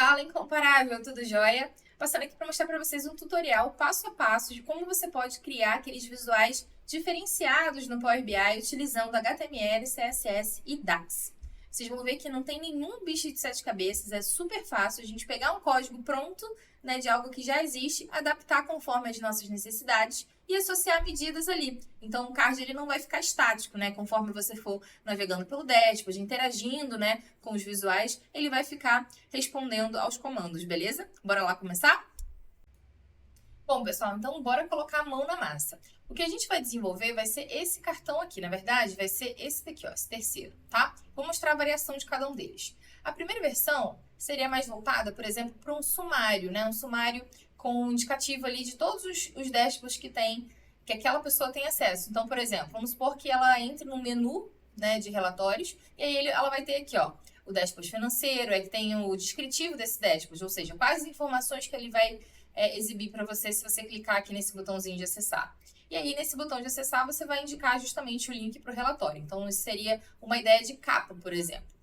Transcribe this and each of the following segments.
Fala, incomparável, tudo jóia? Passando aqui para mostrar para vocês um tutorial passo a passo de como você pode criar aqueles visuais diferenciados no Power BI utilizando HTML, CSS e DAX. Vocês vão ver que não tem nenhum bicho de sete cabeças, é super fácil a gente pegar um código pronto, né, de algo que já existe, adaptar conforme as nossas necessidades e associar medidas ali. Então o card ele não vai ficar estático, né? Conforme você for navegando pelo dashboard, interagindo, né, com os visuais, ele vai ficar respondendo aos comandos, beleza? Bora lá começar? Bom, pessoal, então bora colocar a mão na massa. O que a gente vai desenvolver vai ser esse cartão aqui, na verdade, vai ser esse daqui, ó, esse terceiro, tá? Vou mostrar a variação de cada um deles. A primeira versão seria mais voltada, por exemplo, para um sumário, né? Um sumário com um indicativo ali de todos os dashboards que aquela pessoa tem acesso. Então, por exemplo, vamos supor que ela entre no menu, né, de relatórios, e aí ela vai ter aqui, ó, o dashboard financeiro, aí tem o descritivo desse dashboard, ou seja, quais as informações que ele vai exibir para você se você clicar aqui nesse botãozinho de acessar. E aí, nesse botão de acessar, você vai indicar justamente o link para o relatório. Então, isso seria uma ideia de capa, por exemplo.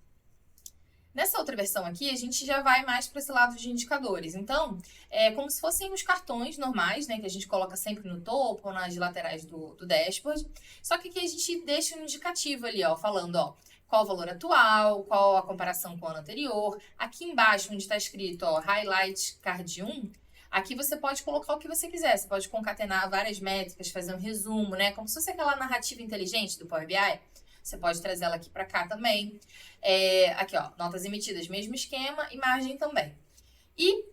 Nessa outra versão aqui, a gente já vai mais para esse lado de indicadores. Então, é como se fossem os cartões normais, né? Que a gente coloca sempre no topo ou nas laterais do dashboard. Só que aqui a gente deixa um indicativo ali, ó, falando, ó, qual o valor atual, qual a comparação com o ano anterior. Aqui embaixo, onde está escrito, ó, Highlight Card 1, aqui você pode colocar o que você quiser. Você pode concatenar várias métricas, fazer um resumo, né? Como se fosse aquela narrativa inteligente do Power BI. Você pode trazer ela aqui para cá também. Aqui, ó, notas emitidas, mesmo esquema, imagem também. E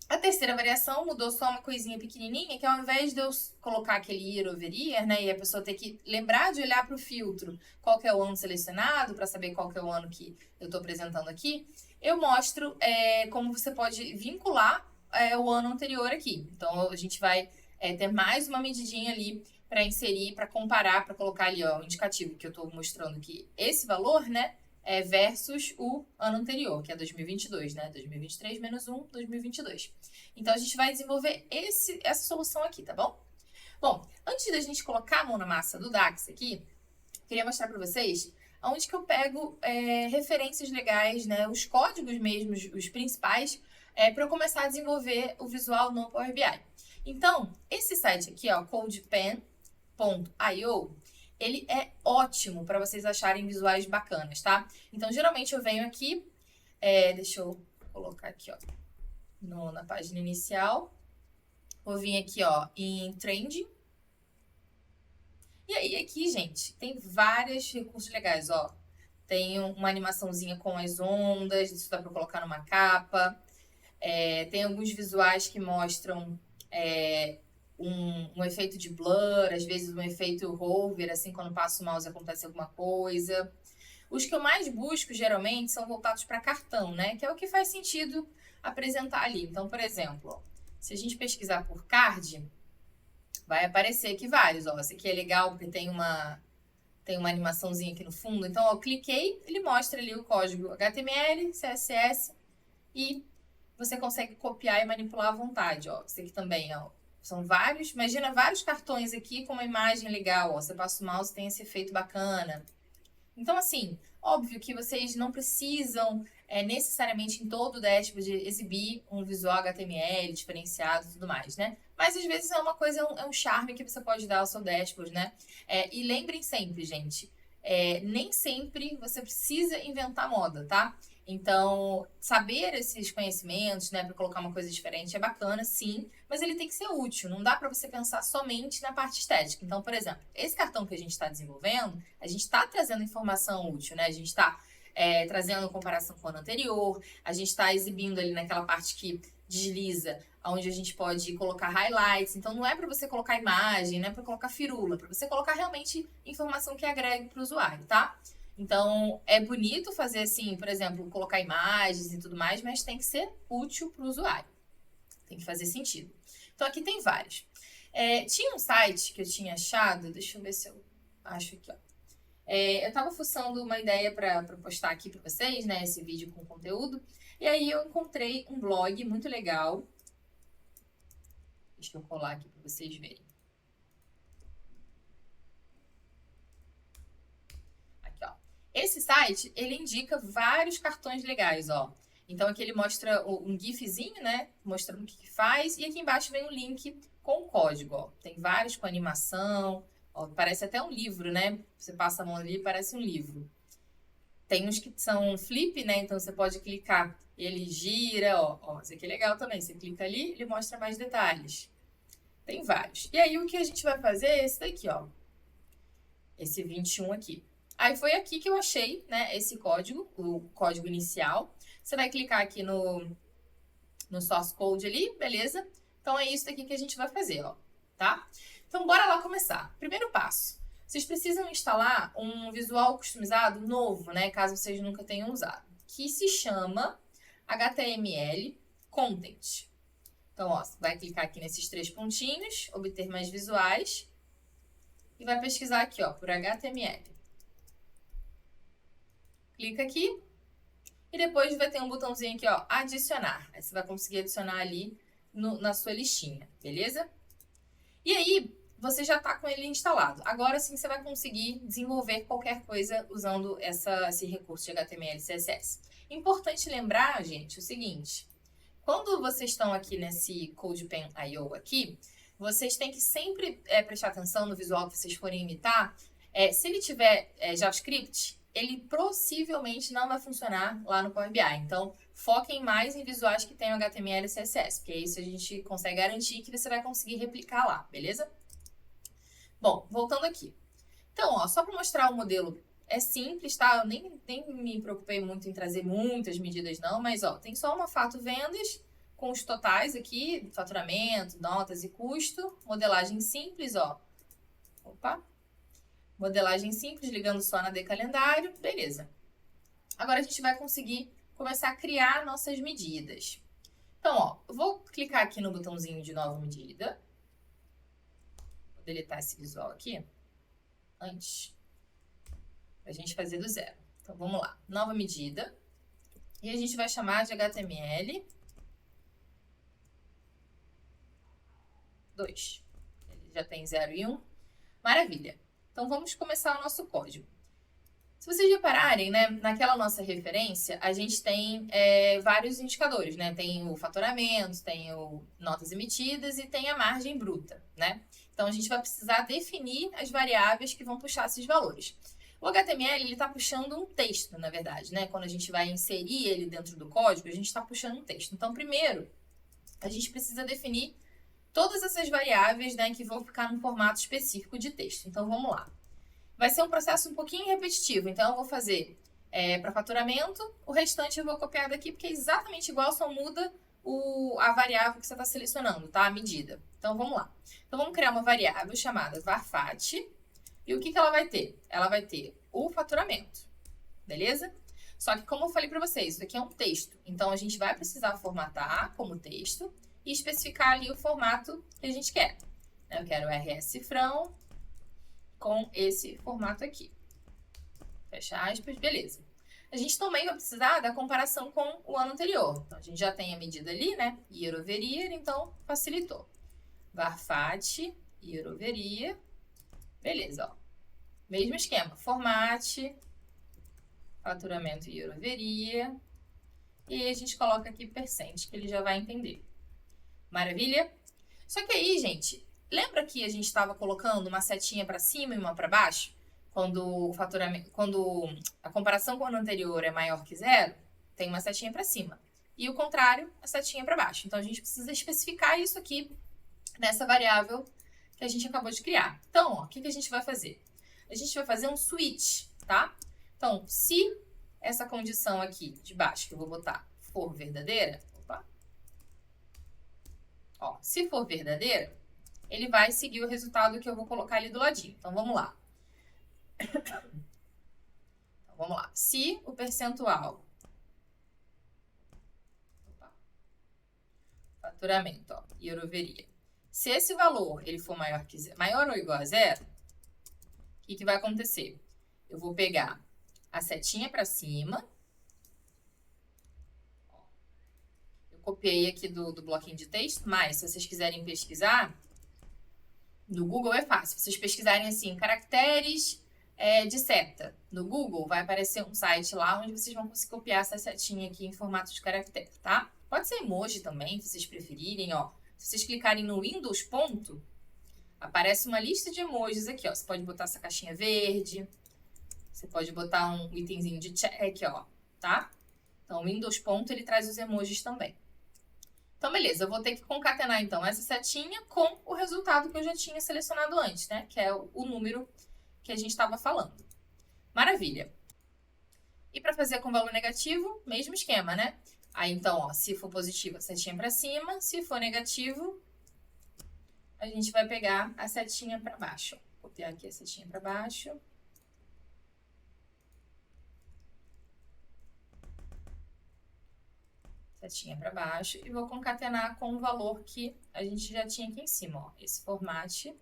a terceira variação mudou só uma coisinha pequenininha, que ao invés de eu colocar aquele year over year, né, e a pessoa ter que lembrar de olhar para o filtro qual que é o ano selecionado, para saber qual que é o ano que eu estou apresentando aqui, eu mostro como você pode vincular o ano anterior aqui. Então, a gente vai ter mais uma medidinha ali para inserir, para comparar, para colocar ali, ó, o indicativo que eu estou mostrando que esse valor, né, versus o ano anterior, que é 2022, né? 2023 menos 1, 2022. Então, a gente vai desenvolver essa solução aqui, tá bom? Bom, antes da gente colocar a mão na massa do DAX aqui, queria mostrar para vocês onde que eu pego referências legais, né? Os códigos mesmos, os principais, para eu começar a desenvolver o visual no Power BI. Então, esse site aqui, ó, codepen.io, ele é ótimo para vocês acharem visuais bacanas, tá? Então, geralmente eu venho aqui, deixa eu colocar aqui, ó, na página inicial. Vou vir aqui, ó, em Trending. E aí, aqui, gente, tem vários recursos legais, ó. Tem uma animaçãozinha com as ondas, isso dá para colocar numa capa. Tem alguns visuais que mostram um efeito de blur, às vezes um efeito hover, assim, quando passa o mouse acontece alguma coisa. Os que eu mais busco, geralmente, são voltados para cartão, né? Que é o que faz sentido apresentar ali. Então, por exemplo, ó, se a gente pesquisar por card, vai aparecer aqui vários, ó. Esse aqui é legal porque tem uma animaçãozinha aqui no fundo. Então, ó, eu cliquei, ele mostra ali o código HTML, CSS e você consegue copiar e manipular à vontade, ó. Esse aqui também, ó. São vários, imagina vários cartões aqui com uma imagem legal, ó. Você passa o mouse, tem esse efeito bacana. Então, assim, óbvio que vocês não precisam necessariamente em todo o dashboard exibir um visual HTML diferenciado e tudo mais, né? Mas às vezes é uma coisa, é um charme que você pode dar ao seu dashboard, né? E lembrem sempre, gente, nem sempre você precisa inventar moda, tá? Então, saber esses conhecimentos, né, para colocar uma coisa diferente é bacana, sim, mas ele tem que ser útil. Não dá para você pensar somente na parte estética. Então, por exemplo, esse cartão que a gente está desenvolvendo, a gente está trazendo informação útil, né? A gente está trazendo comparação com o ano anterior, a gente está exibindo ali naquela parte que desliza, onde a gente pode colocar highlights. Então, não é para você colocar imagem, não é para colocar firula, é para você colocar realmente informação que agregue para o usuário, tá? Então, é bonito fazer assim, por exemplo, colocar imagens e tudo mais, mas tem que ser útil para o usuário. Tem que fazer sentido. Então, aqui tem vários. Tinha um site que eu tinha achado, deixa eu ver se eu acho aqui, ó. Eu estava fuçando uma ideia para postar aqui para vocês, né, esse vídeo com conteúdo, e aí eu encontrei um blog muito legal. Deixa eu colar aqui para vocês verem. Aqui, ó. Esse site, ele indica vários cartões legais, ó. Então aqui ele mostra um gifzinho, né? Mostrando o que faz. E aqui embaixo vem o link com o código, ó. Tem vários com animação. Ó, parece até um livro, né? Você passa a mão ali, parece um livro. Tem uns que são flip, né? Então você pode clicar, ele gira, ó. Isso aqui é legal também. Você clica ali, ele mostra mais detalhes. Tem vários. E aí o que a gente vai fazer é esse daqui, ó. Esse 21 aqui. Aí foi aqui que eu achei, né, esse código, o código inicial. Você vai clicar aqui no source code ali, beleza? Então é isso daqui que a gente vai fazer, ó, tá? Então bora lá começar. Primeiro passo. Vocês precisam instalar um visual customizado novo, né, caso vocês nunca tenham usado, que se chama HTML Content. Então, ó, você vai clicar aqui nesses 3 pontinhos, obter mais visuais, e vai pesquisar aqui, ó, por HTML. Clica aqui e depois vai ter um botãozinho aqui, ó, adicionar. Aí você vai conseguir adicionar ali na sua listinha, beleza? E aí, você já tá com ele instalado. Agora sim você vai conseguir desenvolver qualquer coisa usando esse recurso de HTML e CSS. Importante lembrar, gente, o seguinte. Quando vocês estão aqui nesse CodePen.io aqui, vocês têm que sempre prestar atenção no visual que vocês forem imitar. Se ele tiver JavaScript, ele possivelmente não vai funcionar lá no Power BI. Então, foquem mais em visuais que tenham HTML e CSS, porque isso a gente consegue garantir que você vai conseguir replicar lá, beleza? Bom, voltando aqui. Então, ó, só para mostrar o modelo, é simples, tá? Eu nem me preocupei muito em trazer muitas medidas não, mas ó, tem só uma fato vendas com os totais aqui, faturamento, notas e custo, modelagem simples, ó. Opa! Modelagem simples, ligando só na calendário, beleza. Agora a gente vai conseguir começar a criar nossas medidas. Então, ó, eu vou clicar aqui no botãozinho de nova medida. Vou deletar esse visual aqui antes, pra gente fazer do zero. Então, vamos lá. Nova medida. E a gente vai chamar de HTML 2. Ele já tem 0 e 1. Maravilha. Então, vamos começar o nosso código. Se vocês repararem, né, naquela nossa referência, a gente tem vários indicadores, né? Tem o faturamento, tem o notas emitidas e tem a margem bruta, né? Então, a gente vai precisar definir as variáveis que vão puxar esses valores. O HTML, ele está puxando um texto, na verdade, né? Quando a gente vai inserir ele dentro do código, a gente está puxando um texto. Então, primeiro, a gente precisa definir todas essas variáveis, né, que vão ficar num formato específico de texto. Então, vamos lá. Vai ser um processo um pouquinho repetitivo, então eu vou fazer para faturamento, o restante eu vou copiar daqui, porque é exatamente igual, só muda a variável que você está selecionando, tá? A medida. Então, vamos lá. Então, vamos criar uma variável chamada varfat, e o que ela vai ter? Ela vai ter o faturamento, beleza? Só que, como eu falei para vocês, isso aqui é um texto, então a gente vai precisar formatar como texto e especificar ali o formato que a gente quer. Eu quero RS cifrão com esse formato aqui. Fecha aspas, beleza. A gente também vai precisar da comparação com o ano anterior. Então, a gente já tem a medida ali, né? Year over year, então facilitou. Varfat, year over year. Beleza, ó. Mesmo esquema. Formate, faturamento year over year. E aí a gente coloca aqui percent, que ele já vai entender. Maravilha? Só que aí, gente, lembra que a gente estava colocando uma setinha para cima e uma para baixo? Quando a comparação com o ano anterior é maior que 0, tem uma setinha para cima. E o contrário, a setinha para baixo. Então, a gente precisa especificar isso aqui nessa variável que a gente acabou de criar. Então, ó, o que a gente vai fazer? A gente vai fazer um switch, tá? Então, se essa condição aqui de baixo, que eu vou botar, for verdadeira, ó, se for verdadeira, ele vai seguir o resultado que eu vou colocar ali do ladinho. Então, vamos lá. Então, vamos lá. Se o percentual faturamento, ó, year over year, se esse valor ele for maior ou igual a 0, o que vai acontecer? Eu vou pegar a setinha para cima. Eu copiei aqui do bloquinho de texto, mas se vocês quiserem pesquisar, no Google é fácil. Se vocês pesquisarem assim, caracteres de seta no Google, vai aparecer um site lá onde vocês vão conseguir copiar essa setinha aqui em formato de caractere, tá? Pode ser emoji também, se vocês preferirem, ó. Se vocês clicarem no Windows ponto, aparece uma lista de emojis aqui, ó. Você pode botar essa caixinha verde, você pode botar um itemzinho de check, ó, tá? Então, o Windows ponto, ele traz os emojis também. Então, beleza, eu vou ter que concatenar, então, essa setinha com o resultado que eu já tinha selecionado antes, né? Que é o número que a gente estava falando. Maravilha. E para fazer com valor negativo, mesmo esquema, né? Aí, então, ó, se for positivo, a setinha para cima. Se for negativo, a gente vai pegar a setinha para baixo. Vou copiar aqui a setinha para baixo. Setinha para baixo. E vou concatenar com o valor que a gente já tinha aqui em cima, ó. Esse formato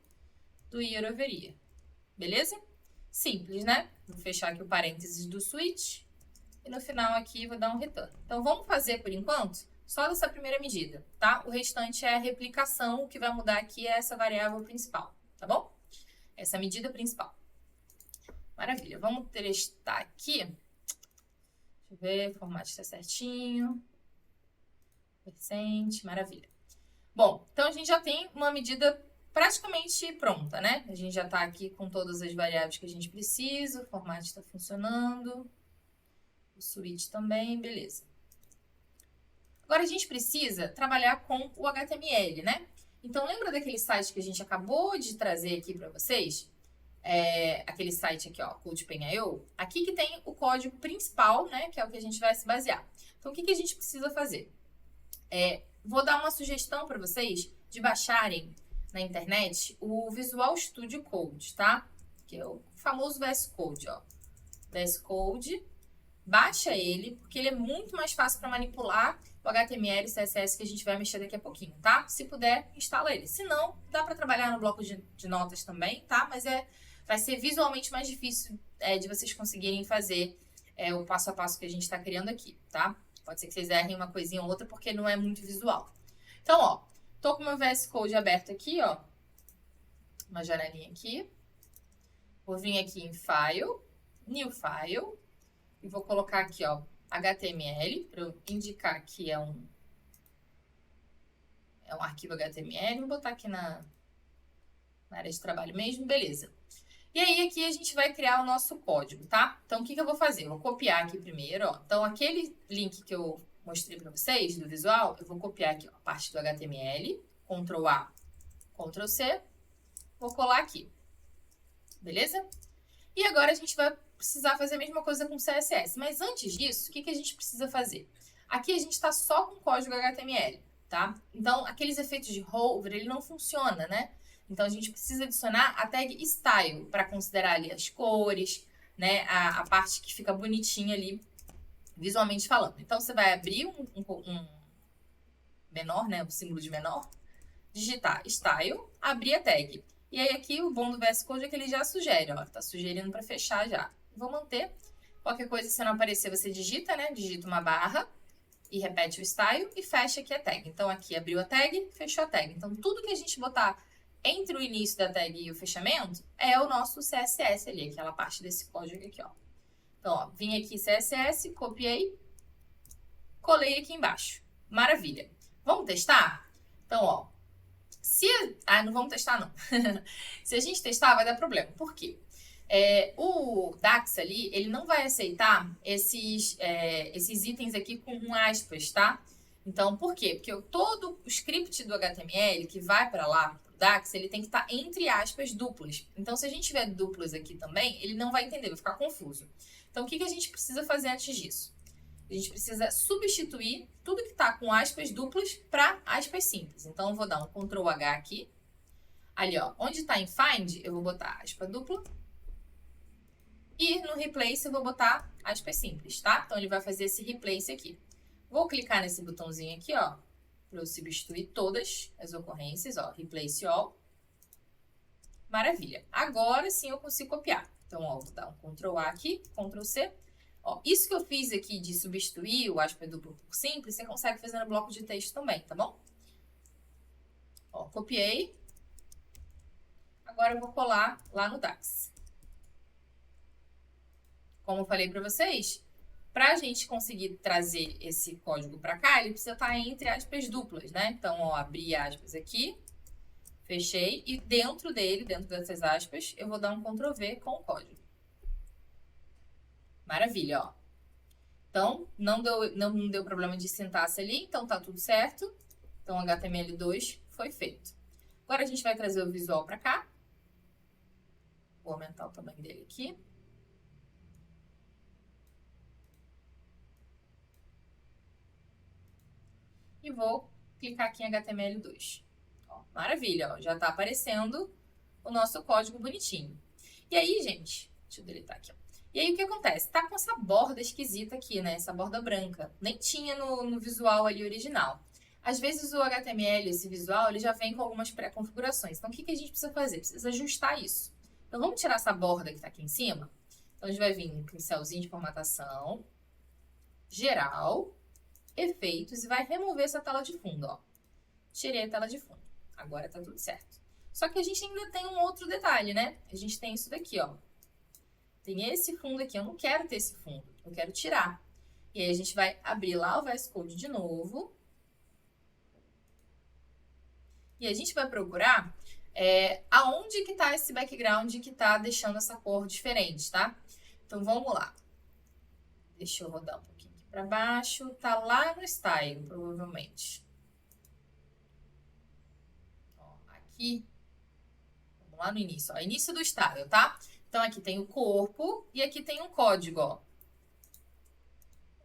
do year over year. Beleza? Simples, né? Vou fechar aqui o parênteses do switch. E no final aqui vou dar um return. Então, vamos fazer, por enquanto, só dessa primeira medida, tá? O restante é a replicação. O que vai mudar aqui é essa variável principal, tá bom? Essa medida principal. Maravilha. Vamos testar aqui. Deixa eu ver, o formato está certinho. Percent, maravilha. Bom, então a gente já tem uma medida praticamente pronta, né? A gente já está aqui com todas as variáveis que a gente precisa, o formato está funcionando, o switch também, beleza. Agora a gente precisa trabalhar com o HTML, né? Então lembra daquele site que a gente acabou de trazer aqui para vocês? Aquele site aqui, ó, CodePen.io. Aqui que tem o código principal, né? Que é o que a gente vai se basear. Então o que a gente precisa fazer? Vou dar uma sugestão para vocês de baixarem na internet o Visual Studio Code, tá? Que é o famoso VS Code, ó. VS Code, baixa ele, porque ele é muito mais fácil para manipular o HTML e CSS que a gente vai mexer daqui a pouquinho, tá? Se puder, instala ele. Se não, dá para trabalhar no bloco de notas também, tá? Mas vai ser visualmente mais difícil de vocês conseguirem fazer o passo a passo que a gente está criando aqui, tá? Pode ser que vocês errem uma coisinha ou outra, porque não é muito visual. Então, ó, tô com o meu VS Code aberto aqui, ó. Uma janelinha aqui. Vou vir aqui em File, New File. E vou colocar aqui, ó, HTML, para eu indicar que é um arquivo HTML. Vou botar aqui na área de trabalho mesmo, beleza. E aí, aqui a gente vai criar o nosso código, tá? Então, o que eu vou fazer? Eu vou copiar aqui primeiro, ó. Então, aquele link que eu mostrei para vocês, do visual, eu vou copiar aqui, ó, a parte do HTML, Ctrl A, Ctrl C, vou colar aqui, beleza? E agora a gente vai precisar fazer a mesma coisa com CSS, mas antes disso, o que a gente precisa fazer? Aqui a gente está só com código HTML, tá? Então, aqueles efeitos de hover, ele não funciona, né? Então, a gente precisa adicionar a tag style para considerar ali as cores, né? A parte que fica bonitinha ali, visualmente falando. Então, você vai abrir um menor, né? O símbolo de menor, digitar style, abrir a tag. E aí, aqui, o bom do VS Code é que ele já sugere, ó. Tá sugerindo para fechar já. Vou manter. Qualquer coisa, se não aparecer, você digita, né? Digita uma barra e repete o style e fecha aqui a tag. Então, aqui abriu a tag, fechou a tag. Então, tudo que a gente botar entre o início da tag e o fechamento é o nosso CSS ali, aquela parte desse código aqui, ó. Então, ó, vim aqui CSS, copiei, colei aqui embaixo. Maravilha. Vamos testar? Então, ó, não vamos testar, não. Se a gente testar, vai dar problema. Por quê? O Dax ali, ele não vai aceitar esses itens aqui com aspas, tá? Então, por quê? Porque todo o script do HTML que vai para lá, pro Dax, ele tem que estar entre aspas duplas. Então, se a gente tiver duplas aqui também, ele não vai entender, vai ficar confuso. Então, o que a gente precisa fazer antes disso? A gente precisa substituir tudo que está com aspas duplas para aspas simples. Então, eu vou dar um Ctrl H aqui. Ali, ó, onde está em Find, eu vou botar aspa dupla. E no Replace, eu vou botar aspas simples, tá? Então, ele vai fazer esse Replace aqui. Vou clicar nesse botãozinho aqui, ó, para eu substituir todas as ocorrências, ó, Replace All. Maravilha. Agora sim eu consigo copiar. Então, ó, vou dar um Ctrl A aqui, Ctrl C. Ó, isso que eu fiz aqui de substituir o aspas duplo por simples, você consegue fazer no bloco de texto também, tá bom? Ó, copiei. Agora eu vou colar lá no Dax. como eu falei para vocês, para a gente conseguir trazer esse código para cá, ele precisa estar entre aspas duplas, né? Então, ó, abri aspas aqui, fechei, e dentro dele, dentro dessas aspas, eu vou dar um Ctrl V com o código. Maravilha, ó. Então, não deu problema de sintaxe ali, então tá tudo certo. Então, HTML2 foi feito. Agora a gente vai trazer o visual para cá. Vou aumentar o tamanho dele aqui. E vou clicar aqui em HTML2. Ó, maravilha, ó, já está aparecendo o nosso código bonitinho. E aí, gente, deixa eu deletar aqui, ó. E aí, o que acontece? Tá com essa borda esquisita aqui, né? Essa borda branca. Nem tinha no visual ali original. Às vezes, o HTML, esse visual, ele já vem com algumas pré-configurações. Então, o que a gente precisa fazer? Precisa ajustar isso. Então, vamos tirar essa borda que está aqui em cima. Então, a gente vai vir no pincelzinho de formatação, geral, efeitos, e vai remover essa tela de fundo, ó. Tirei a tela de fundo. Agora tá tudo certo. Só que a gente ainda tem um outro detalhe, né? A gente tem isso daqui, ó. Tem esse fundo aqui. Eu não quero ter esse fundo. Eu quero tirar. E aí a gente vai abrir lá o VS Code de novo. E a gente vai procurar aonde que tá esse background que tá deixando essa cor diferente, tá? Então, vamos lá. Deixa eu rodar um pouquinho aqui pra baixo. Tá lá no Style, provavelmente. Ó, aqui. Vamos lá no início, ó. Início do Style, tá? Então, aqui tem o corpo e aqui tem um código, ó.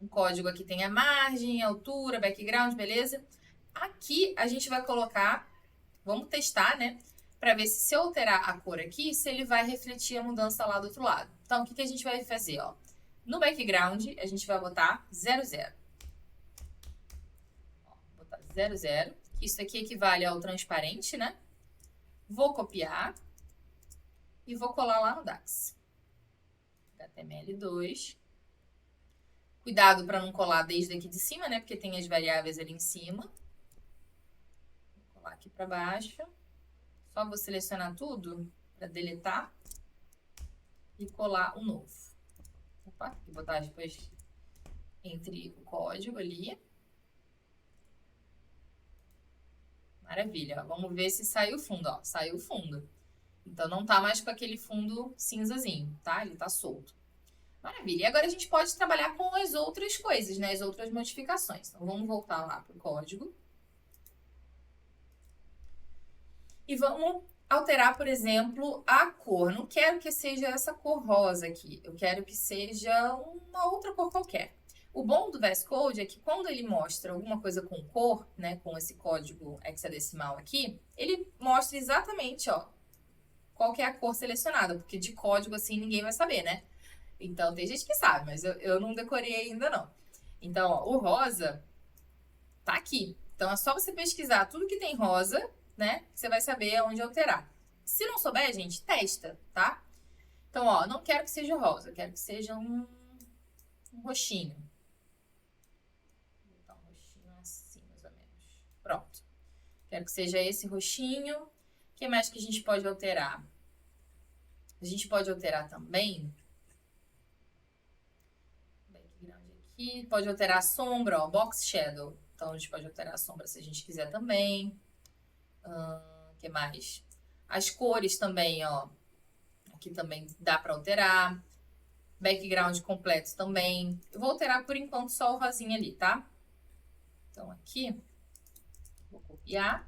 Um código aqui tem a margem, a altura, background, beleza? Aqui a gente vai colocar, vamos testar, né? Para ver se eu alterar a cor aqui, se ele vai refletir a mudança lá do outro lado. Então, o que a gente vai fazer, ó? No background, a gente vai botar 00. Ó, vou botar 00. Isso aqui equivale ao transparente, né? Vou copiar e vou colar lá no DAX. HTML2. Cuidado para não colar desde aqui de cima, né? Porque tem as variáveis ali em cima. Vou colar aqui para baixo. Só vou selecionar tudo para deletar e colar o novo. Opa, vou botar depois entre o código ali. Maravilha. Vamos ver se saiu o fundo, ó. Saiu o fundo. Então, não tá mais com aquele fundo cinzazinho, tá? Ele tá solto. Maravilha. E agora a gente pode trabalhar com as outras coisas, né? As outras modificações. Então, vamos voltar lá pro código. E vamos alterar, por exemplo, a cor. Não quero que seja essa cor rosa aqui. Eu quero que seja uma outra cor qualquer. O bom do VS Code é que quando ele mostra alguma coisa com cor, né, com esse código hexadecimal aqui, ele mostra exatamente, ó, qual que é a cor selecionada, porque de código assim ninguém vai saber, né? Então tem gente que sabe, mas eu não decorei ainda não. Então, ó, o rosa tá aqui. Então é só você pesquisar tudo que tem rosa, né? Você vai saber onde alterar. Se não souber, gente, testa, tá? Então, ó, não quero que seja rosa, quero que seja um roxinho. Vou botar um roxinho assim, mais ou menos. Pronto. Quero que seja esse roxinho. O que mais que a gente pode alterar? A gente pode alterar também. Background aqui. Pode alterar a sombra, ó, box shadow. Então, a gente pode alterar a sombra se a gente quiser também. O que mais? As cores também, ó. Aqui também dá para alterar. Background completo também. Eu vou alterar por enquanto só o rosinha ali, tá? Então, aqui, vou copiar.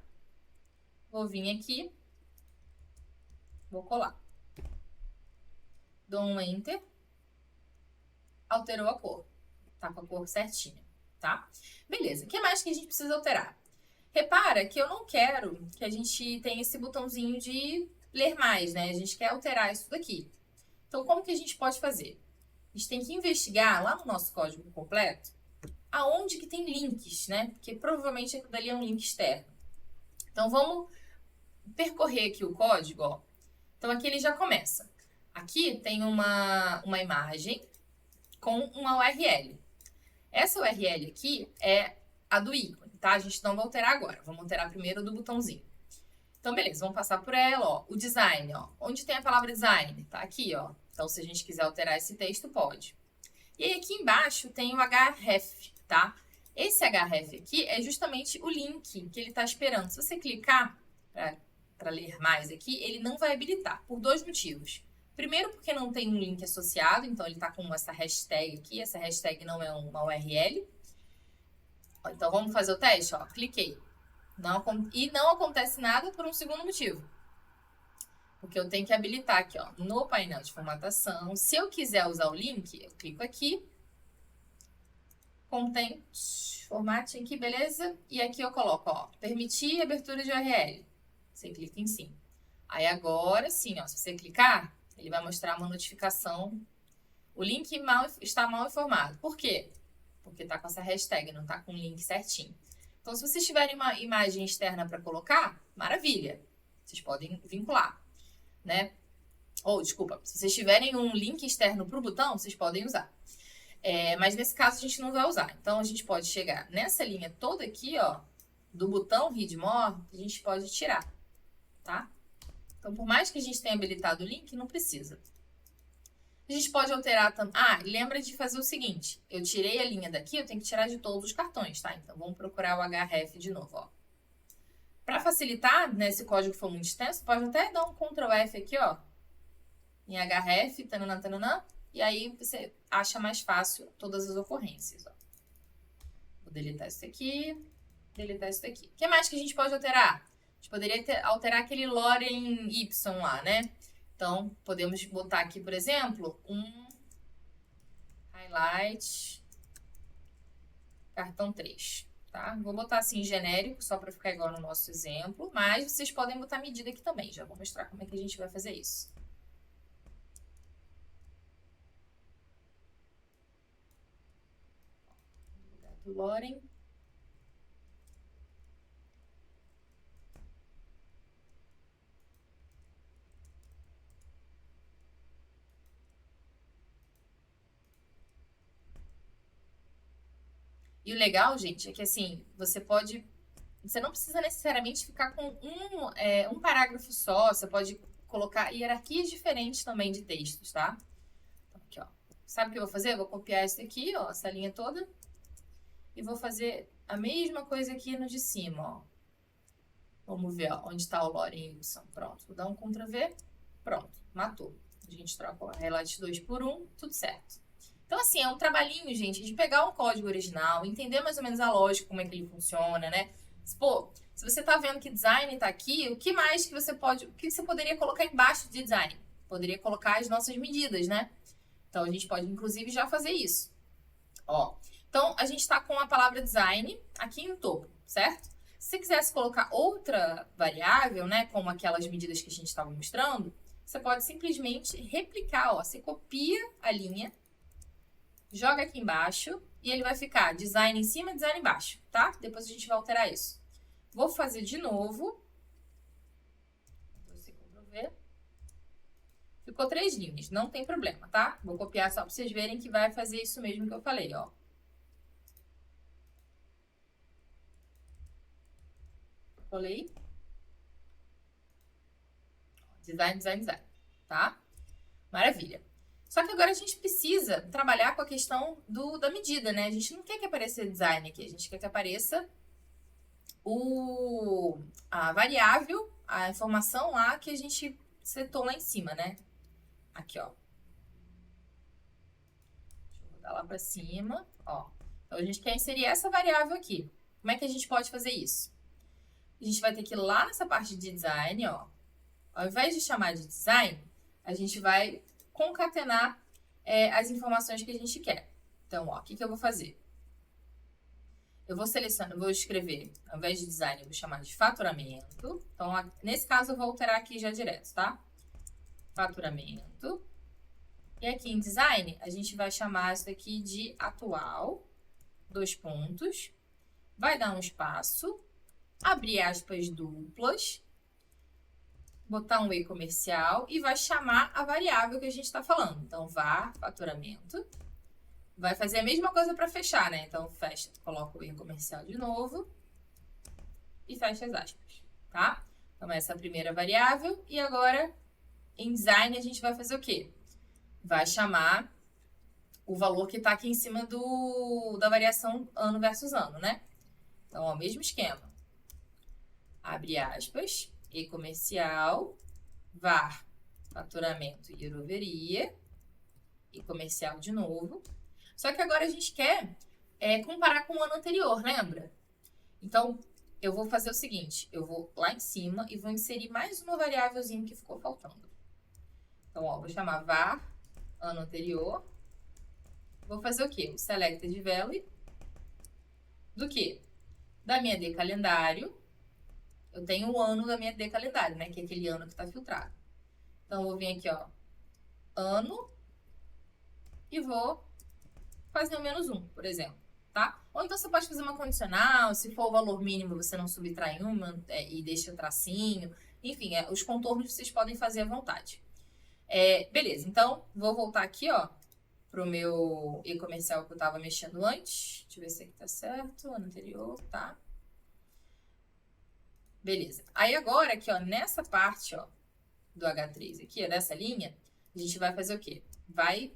Vou vir aqui. Vou colar. Dou um Enter. Alterou a cor. Tá com a cor certinha, tá? Beleza. O que mais que a gente precisa alterar? Repara que eu não quero que a gente tenha esse botãozinho de ler mais, né? A gente quer alterar isso daqui. Então, como que a gente pode fazer? A gente tem que investigar lá no nosso código completo aonde que tem links, né? Porque provavelmente aquilo dali é um link externo. Então, vamos percorrer aqui o código, ó. Então, aqui ele já começa. Aqui tem uma imagem com uma URL. Essa URL aqui é a do ícone, tá? A gente não vai alterar agora. Vamos alterar primeiro do botãozinho. Então, beleza. Vamos passar por ela, ó. O design, ó. Onde tem a palavra design? Tá aqui, ó. Então, se a gente quiser alterar esse texto, pode. E aí, aqui embaixo tem o href, tá? Esse href aqui é justamente o link que ele está esperando. Se você clicar para ler mais aqui, ele não vai habilitar, por dois motivos. Primeiro, porque não tem um link associado, então ele está com essa hashtag aqui, essa hashtag não é uma URL. Então, vamos fazer o teste? Ó, cliquei. E não acontece nada por um segundo motivo. Porque eu tenho que habilitar aqui, ó, no painel de formatação. Se eu quiser usar o link, eu clico aqui. Content, formate aqui, beleza? E aqui eu coloco, ó, permitir abertura de URL. Você clica em sim. Aí agora sim, ó, se você clicar, ele vai mostrar uma notificação. O link está mal informado. Por quê? Porque tá com essa hashtag, não tá com o link certinho. Então, se vocês tiverem uma imagem externa para colocar, maravilha. Vocês podem vincular, né? Ou, desculpa, se vocês tiverem um link externo para o botão, vocês podem usar. Mas nesse caso a gente não vai usar. Então, a gente pode chegar nessa linha toda aqui, ó, do botão Read More, a gente pode tirar, tá? Então, por mais que a gente tenha habilitado o link, não precisa. A gente pode alterar também. Ah, lembra de fazer o seguinte. Eu tirei a linha daqui, eu tenho que tirar de todos os cartões, tá? Então, vamos procurar o href de novo, ó. Para facilitar, né, se o código for muito extenso, pode até dar um Ctrl F aqui, ó. Em href, tananã, tananã. E aí, você acha mais fácil todas as ocorrências, ó. Vou deletar isso aqui, deletar isso daqui. O que mais que a gente pode alterar? A gente poderia alterar aquele lorem y lá, né? Então, podemos botar aqui, por exemplo, um highlight cartão 3, tá? Vou botar assim genérico, só para ficar igual no nosso exemplo, mas vocês podem botar medida aqui também. Já vou mostrar como é que a gente vai fazer isso. Do lorem. E o legal, gente, é que assim, você não precisa necessariamente ficar com um parágrafo só, você pode colocar hierarquias diferentes também de textos, tá? Então, aqui, ó. Sabe o que eu vou fazer? Eu vou copiar isso aqui, ó, essa linha toda, e vou fazer a mesma coisa aqui no de cima, ó. Vamos ver, ó, onde está o lorem y. Pronto, vou dar um Ctrl V, pronto, matou. A gente troca o highlight 2 por 1, tudo certo. Então, assim, é um trabalhinho, gente, de pegar um código original, entender mais ou menos a lógica, como é que ele funciona, né? Pô, se você tá vendo que design tá aqui, o que mais que o que você poderia colocar embaixo de design? Poderia colocar as nossas medidas, né? Então, a gente pode, inclusive, já fazer isso. Ó, então, a gente tá com a palavra design aqui no topo, certo? Se você quisesse colocar outra variável, né, como aquelas medidas que a gente estava mostrando, você pode simplesmente replicar, ó, você copia a linha, joga aqui embaixo e ele vai ficar design em cima, design embaixo, tá? Depois a gente vai alterar isso. Vou fazer de novo. Você Ctrl V. Ficou 3 linhas, não tem problema, tá? Vou copiar só para vocês verem que vai fazer isso mesmo que eu falei, ó. Colei. Design, design, design, tá? Maravilha. Só que agora a gente precisa trabalhar com a questão da medida, né? A gente não quer que apareça design aqui, a gente quer que apareça a variável, a informação lá que a gente setou lá em cima, né? Aqui, ó. Deixa eu rodar lá pra cima, ó. Então, a gente quer inserir essa variável aqui. Como é que a gente pode fazer isso? A gente vai ter que ir lá nessa parte de design, ó. Ao invés de chamar de design, a gente vai concatenar as informações que a gente quer. Então, ó, o que eu vou fazer? Eu vou selecionar, vou escrever, ao invés de design, eu vou chamar de faturamento. Então, nesse caso, eu vou alterar aqui já direto, tá? Faturamento. E aqui em design, a gente vai chamar isso daqui de atual, 2 pontos. Vai dar um espaço, abrir aspas duplas, botar um E comercial e vai chamar a variável que a gente está falando. Então, var faturamento. Vai fazer a mesma coisa para fechar, né? Então, fecha, coloca o E comercial de novo e fecha as aspas, tá? Então, essa é a primeira variável. E agora, em design, a gente vai fazer o quê? vai chamar o valor que está aqui em cima da variação ano versus ano, né? Então, ó, mesmo esquema. Abre aspas, e-comercial, var, faturamento year over year, e-comercial de novo. Só que agora a gente quer comparar com o ano anterior, lembra? Então, eu vou fazer o seguinte, eu vou lá em cima e vou inserir mais uma variávelzinha que ficou faltando. Então, ó, vou chamar var, ano anterior. Vou fazer o quê? O selected value do quê? Da minha D calendário. Eu tenho o ano da minha D calendário, né? Que é aquele ano que está filtrado. Então, eu vou vir aqui, ó, ano, e vou fazer o -1, por exemplo, tá? Ou então você pode fazer uma condicional, se for o valor mínimo, você não subtrai uma e deixa o tracinho. Enfim, os contornos vocês podem fazer à vontade. Beleza, então, vou voltar aqui, ó, pro meu e-comercial que eu tava mexendo antes. Deixa eu ver se aqui tá certo, ano anterior, tá? Beleza. Aí agora aqui, ó, nessa parte, ó, do H3 aqui, dessa linha, a gente vai fazer o quê? Vai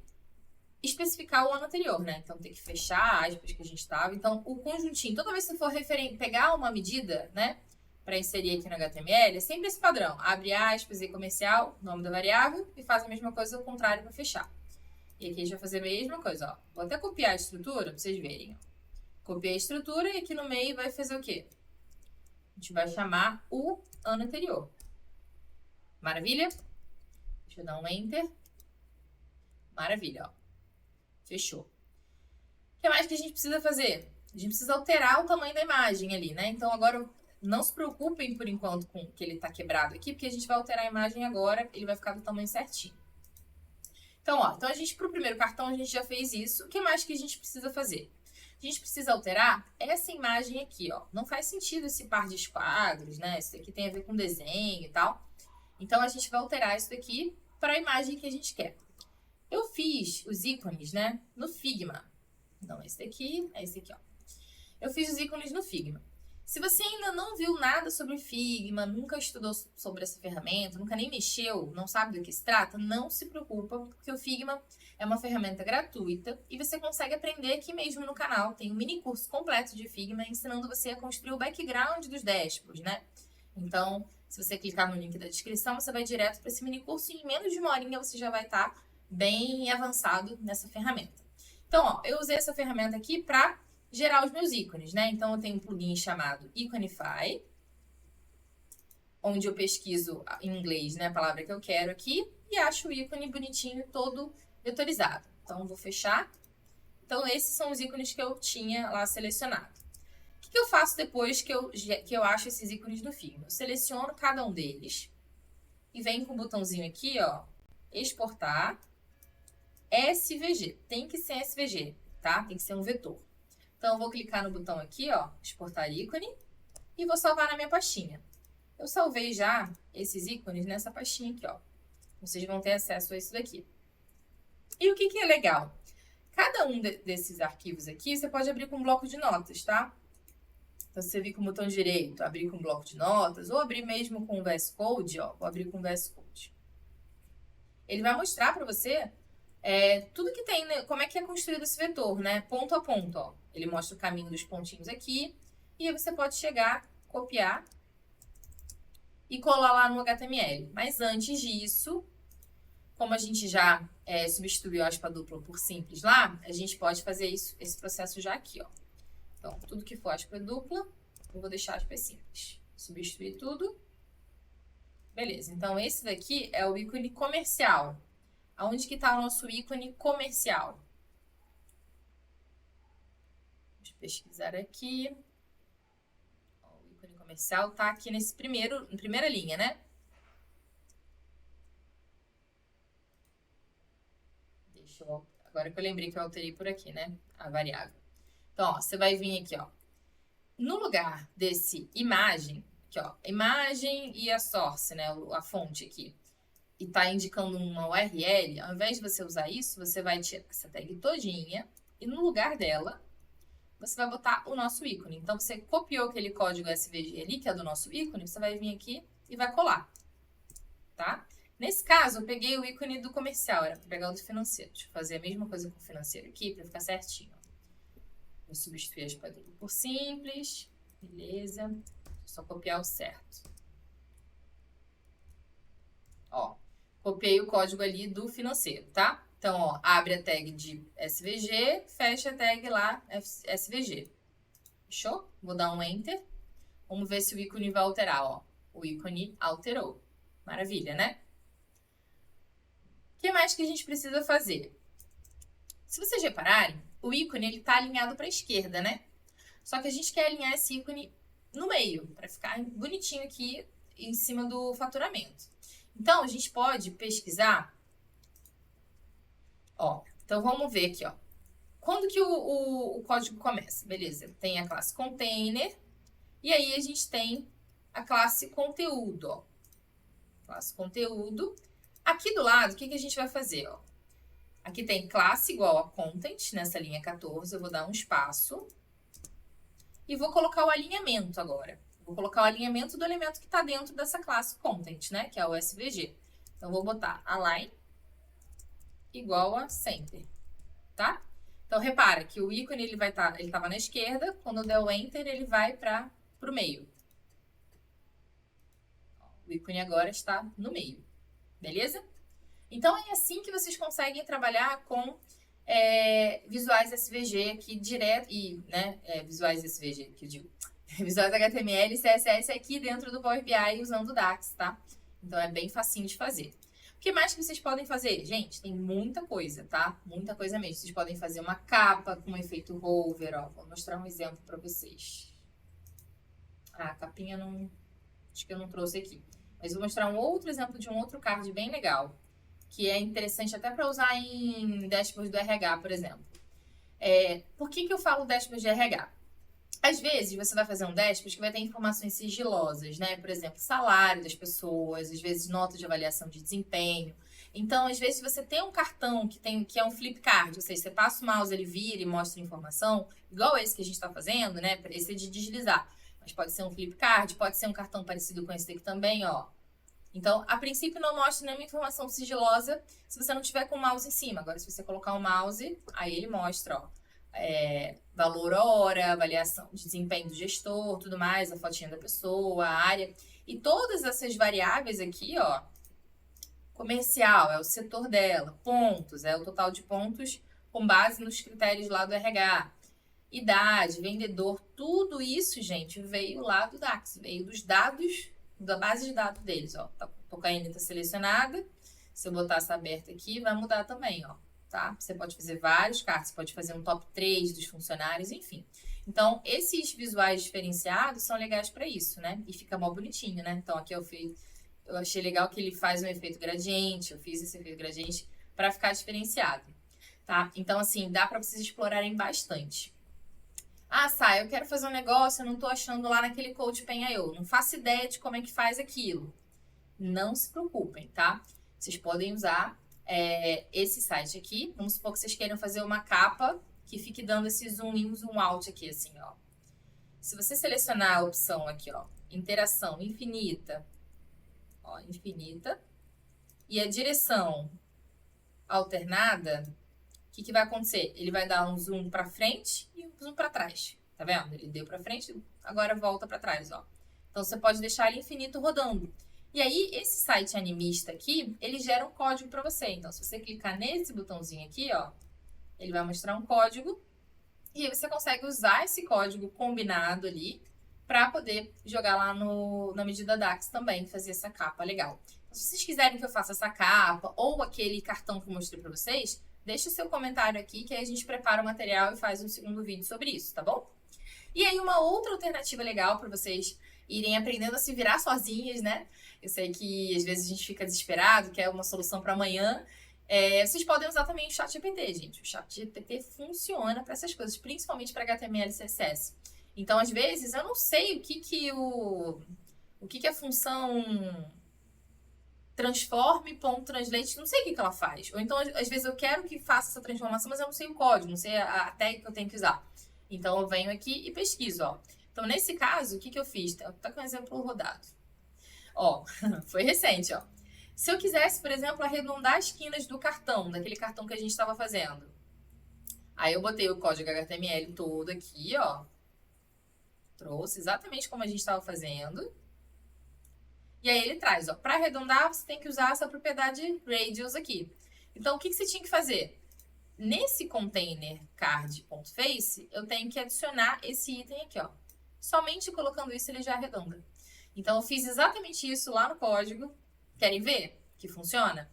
especificar o ano anterior, né? Então tem que fechar aspas que a gente estava. Então o conjuntinho, toda vez que você for pegar uma medida, né, para inserir aqui no HTML, é sempre esse padrão. Abre aspas, e-comercial, nome da variável, e faz a mesma coisa ao contrário para fechar. E aqui a gente vai fazer a mesma coisa, ó. Vou até copiar a estrutura para vocês verem. Copiei a estrutura e aqui no meio vai fazer o quê? A gente vai chamar o ano anterior. Maravilha? Deixa eu dar um Enter. Maravilha, ó. Fechou. O que mais que a gente precisa fazer? A gente precisa alterar o tamanho da imagem ali, né? Então, agora, não se preocupem por enquanto com que ele tá quebrado aqui, porque a gente vai alterar a imagem agora, ele vai ficar do tamanho certinho. Então, ó, então pro primeiro cartão a gente já fez isso. O que mais que a gente precisa fazer? A gente precisa alterar essa imagem aqui, ó. Não faz sentido esse par de esquadros, né? Isso aqui tem a ver com desenho e tal. Então, a gente vai alterar isso daqui para a imagem que a gente quer. Eu fiz os ícones, né, no Figma. Não, esse daqui, é esse aqui, ó. Eu fiz os ícones no Figma. Se você ainda não viu nada sobre Figma, nunca estudou sobre essa ferramenta, nunca nem mexeu, não sabe do que se trata, não se preocupa, porque o Figma é uma ferramenta gratuita e você consegue aprender aqui mesmo no canal. Tem um mini curso completo de Figma ensinando você a construir o background dos dashboards, né? Então, se você clicar no link da descrição, você vai direto para esse mini curso e em menos de uma horinha você já vai estar bem avançado nessa ferramenta. Então, ó, eu usei essa ferramenta aqui para gerar os meus ícones, né? Então, eu tenho um plugin chamado Iconify, onde eu pesquiso em inglês, né, a palavra que eu quero aqui e acho o ícone bonitinho, todo vetorizado. Então, eu vou fechar. Então, esses são os ícones que eu tinha lá selecionado. O que eu faço depois que eu acho esses ícones no Figma? Eu seleciono cada um deles e venho com o botãozinho aqui, ó, exportar SVG. Tem que ser SVG, tá? Tem que ser um vetor. Então, eu vou clicar no botão aqui, ó, exportar ícone, e vou salvar na minha pastinha. Eu salvei já esses ícones nessa pastinha aqui, ó. Vocês vão ter acesso a isso daqui. E o que é legal? Cada um desses arquivos aqui, você pode abrir com um bloco de notas, tá? Então, se você vir com o botão direito, abrir com um bloco de notas, ou abrir mesmo com o VS Code, ó, vou abrir com o VS Code. Ele vai mostrar para você tudo que tem, né, como é que é construído esse vetor, né? Ponto a ponto, ó. Ele mostra o caminho dos pontinhos aqui. E aí você pode chegar, copiar e colar lá no HTML. Mas antes disso, como a gente já substituiu a aspa dupla por simples lá, a gente pode fazer esse processo já aqui, ó. Então, tudo que for aspa dupla, eu vou deixar aspas simples. Substituir tudo. Beleza, então esse daqui é o ícone comercial. Aonde que está o nosso ícone comercial? Deixa eu pesquisar aqui. O ícone comercial está aqui na primeira linha, né? Agora que eu lembrei que eu alterei por aqui, né? A variável. Então, ó, você vai vir aqui, ó. No lugar desse imagem, aqui, ó, imagem e a source, né? A fonte aqui. E tá indicando uma URL, ao invés de você usar isso, você vai tirar essa tag todinha e no lugar dela, você vai botar o nosso ícone. Então, você copiou aquele código SVG ali, que é do nosso ícone, você vai vir aqui e vai colar, tá? Nesse caso, eu peguei o ícone do comercial, era para pegar o do financeiro. Deixa eu fazer a mesma coisa com o financeiro aqui para ficar certinho. Vou substituir a espadinha por simples. Beleza. Só copiar o certo. Ó, copiei o código ali do financeiro, tá? Então, ó, abre a tag de SVG, fecha a tag lá SVG. Fechou? Vou dar um Enter. Vamos ver se o ícone vai alterar, ó. O ícone alterou. Maravilha, né? O que mais que a gente precisa fazer? Se vocês repararem, o ícone ele tá alinhado para a esquerda, né? Só que a gente quer alinhar esse ícone no meio, para ficar bonitinho aqui em cima do faturamento. Então, a gente pode pesquisar. Ó, então vamos ver aqui, ó. Quando que o código começa? Beleza, tem a classe container. E aí a gente tem a classe conteúdo, ó. Classe conteúdo. Aqui do lado, o que a gente vai fazer, ó? Aqui tem classe igual a content, nessa linha 14. Eu vou dar um espaço. E vou colocar o alinhamento agora. Vou colocar o alinhamento do elemento que está dentro dessa classe content, né? Que é o SVG. Então, vou botar align igual a center, tá? Então, repara que o ícone ele estava na esquerda. Quando eu der o Enter, ele vai para o meio. O ícone agora está no meio. Beleza? Então, é assim que vocês conseguem trabalhar com visuais SVG aqui direto, né, visuais SVG, que eu digo, visuais HTML e CSS aqui dentro do Power BI usando o DAX, tá? Então, é bem facinho de fazer. O que mais que vocês podem fazer? Gente, tem muita coisa, tá? Muita coisa mesmo. Vocês podem fazer uma capa com efeito hover, ó. Vou mostrar um exemplo para vocês. Ah, a capinha não... Acho que eu não trouxe aqui. Mas vou mostrar um outro exemplo de um outro card bem legal, que é interessante até para usar em dashboard do RH, por exemplo. Por que eu falo dashboard de RH? Às vezes, você vai fazer um dashboard que vai ter informações sigilosas, né? Por exemplo, salário das pessoas, às vezes nota de avaliação de desempenho. Então, às vezes, você tem um cartão que é um flip card, ou seja, você passa o mouse, ele vira e mostra informação, igual esse que a gente está fazendo, né? Esse é de deslizar. Mas pode ser um flip card, pode ser um cartão parecido com esse daqui também, ó. Então, a princípio, não mostra nenhuma informação sigilosa se você não tiver com o mouse em cima. Agora, se você colocar o mouse, aí ele mostra, ó, valor hora, avaliação de desempenho do gestor, tudo mais, a fotinha da pessoa, a área. E todas essas variáveis aqui, ó, comercial, é o setor dela, pontos, é o total de pontos com base nos critérios lá do RH. Idade, vendedor, tudo isso, gente, veio lá do DAX, veio dos dados da base de dados deles, ó. Tô com a N selecionada. Se eu botar essa aberta aqui, vai mudar também, ó. Tá? Você pode fazer vários cards, você pode fazer um top 3 dos funcionários, enfim. Então, esses visuais diferenciados são legais para isso, né? E fica mó bonitinho, né? Então, aqui eu achei legal que ele faz um efeito gradiente, eu fiz esse efeito gradiente para ficar diferenciado, tá? Então, assim, dá para vocês explorarem bastante. Ah, Sá, eu quero fazer um negócio, eu não tô achando lá naquele CodePen.io, não faço ideia de como é que faz aquilo. Não se preocupem, tá? Vocês podem usar esse site aqui. Vamos supor que vocês queiram fazer uma capa que fique dando esse zoom in, zoom out aqui, assim, ó. Se você selecionar a opção aqui, ó, interação infinita, ó, infinita, e a direção alternada, o que vai acontecer? Ele vai dar um zoom para frente e um zoom para trás. Tá vendo? Ele deu para frente, agora volta para trás, ó. Então, você pode deixar ele infinito rodando. E aí, esse site animista aqui, ele gera um código para você. Então, se você clicar nesse botãozinho aqui, ó, ele vai mostrar um código. E aí, você consegue usar esse código combinado ali para poder jogar lá na medida DAX também, fazer essa capa legal. Então, se vocês quiserem que eu faça essa capa ou aquele cartão que eu mostrei para vocês, deixa o seu comentário aqui que aí a gente prepara o material e faz um segundo vídeo sobre isso, tá bom? E aí, uma outra alternativa legal para vocês irem aprendendo a se virar sozinhas, né? Eu sei que às vezes a gente fica desesperado, quer uma solução para amanhã. Vocês podem usar também o ChatGPT, gente. O ChatGPT funciona para essas coisas, principalmente para HTML e CSS. Então, às vezes, eu não sei o que a função transforme.translate, não sei o que ela faz. Ou então, às vezes, eu quero que faça essa transformação, mas eu não sei o código, não sei a tag que eu tenho que usar. Então, eu venho aqui e pesquiso, ó. Então, nesse caso, o que eu fiz? Tá com um exemplo rodado. Ó, foi recente, ó. Se eu quisesse, por exemplo, arredondar as quinas do cartão, daquele cartão que a gente estava fazendo, aí eu botei o código HTML todo aqui, ó. Trouxe exatamente como a gente estava fazendo. E aí ele traz, ó, para arredondar, você tem que usar essa propriedade radius aqui. Então, o que você tinha que fazer? Nesse container card.face, eu tenho que adicionar esse item aqui, ó. Somente colocando isso, ele já arredonda. Então, eu fiz exatamente isso lá no código. Querem ver que funciona?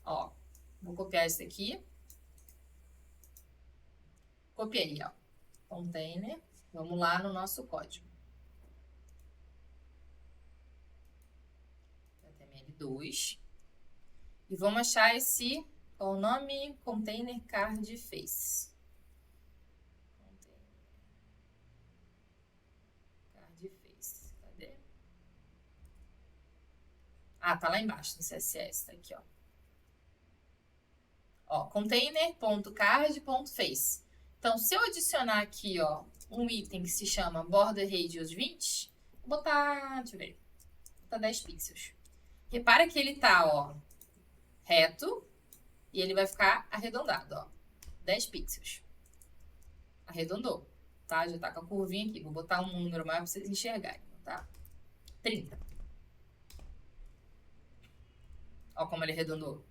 Ó, vou copiar isso aqui. Copiei, ó. Container. Vamos lá no nosso código. HTML2. E vamos achar esse, qual o nome? Container card face. Card face. Cadê? Ah, tá lá embaixo no CSS, tá aqui, ó. Ó, container.card.face. Então, se eu adicionar aqui, ó, um item que se chama border radius 20, vou botar, deixa eu ver, vou botar 10 pixels. Repara que ele tá, ó, reto e ele vai ficar arredondado, ó, 10 pixels. Arredondou, tá? Já tá com a curvinha aqui. Vou botar um número maior pra vocês enxergarem, tá? 30. Ó como ele arredondou.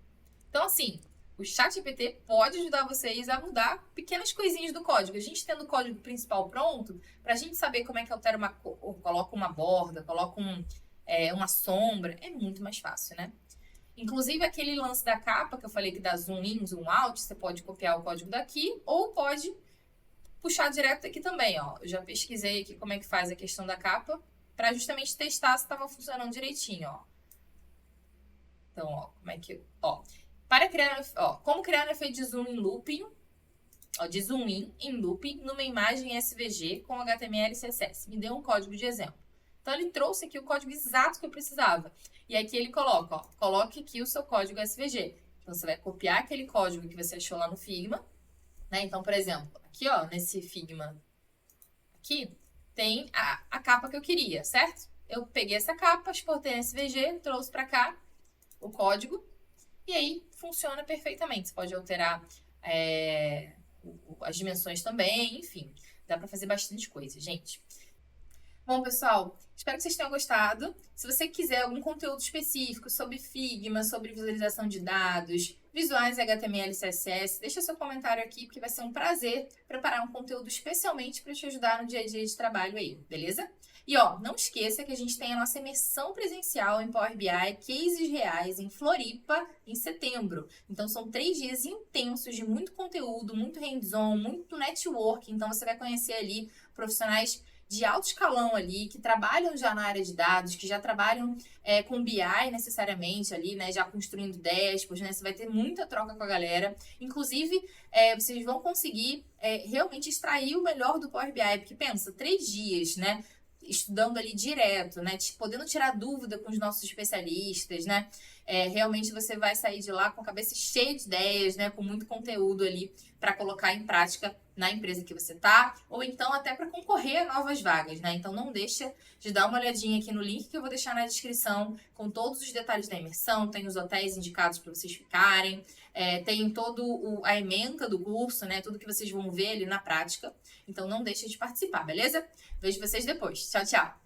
Então, assim, o ChatGPT pode ajudar vocês a mudar pequenas coisinhas do código. A gente tendo o código principal pronto, para a gente saber como é que altera uma cor, coloca uma borda, coloca uma sombra, é muito mais fácil, né? Inclusive, aquele lance da capa que eu falei que dá zoom in, zoom out, você pode copiar o código daqui ou pode puxar direto daqui também, ó. Eu já pesquisei aqui como é que faz a questão da capa para justamente testar se estava funcionando direitinho, ó. Então, ó, como é que... Ó, para criar, ó, como criar um efeito de zoom em looping, ó, de zoom in em looping numa imagem SVG com HTML e CSS. Me deu um código de exemplo. Então, ele trouxe aqui o código exato que eu precisava. E aqui ele coloca, ó, coloque aqui o seu código SVG. Então, você vai copiar aquele código que você achou lá no Figma, né? Então, por exemplo, aqui, ó, nesse Figma aqui, tem a capa que eu queria, certo? Eu peguei essa capa, exportei em SVG, trouxe para cá o código. E aí, funciona perfeitamente. Você pode alterar as dimensões também, enfim. Dá para fazer bastante coisa, gente. Bom, pessoal, espero que vocês tenham gostado. Se você quiser algum conteúdo específico sobre Figma, sobre visualização de dados, visuais HTML e CSS, deixa seu comentário aqui, porque vai ser um prazer preparar um conteúdo especialmente para te ajudar no dia a dia de trabalho aí, beleza? E ó, não esqueça que a gente tem a nossa imersão presencial em Power BI, cases reais, em Floripa, em setembro. Então são 3 dias intensos de muito conteúdo, muito hands-on, muito network. Então você vai conhecer ali profissionais de alto escalão ali, que trabalham já na área de dados, que já trabalham com BI necessariamente ali, né, já construindo dashboards, né, você vai ter muita troca com a galera. Inclusive, vocês vão conseguir realmente extrair o melhor do Power BI, porque pensa, 3 dias, né, estudando ali direto, né, podendo tirar dúvida com os nossos especialistas, né, realmente você vai sair de lá com a cabeça cheia de ideias, né, com muito conteúdo ali para colocar em prática na empresa que você tá, ou então até para concorrer a novas vagas, né? Então não deixa de dar uma olhadinha aqui no link que eu vou deixar na descrição com todos os detalhes da imersão, tem os hotéis indicados para vocês ficarem, tem a ementa do curso, né? Tudo que vocês vão ver ali na prática. Então não deixa de participar, beleza? Vejo vocês depois. Tchau, tchau!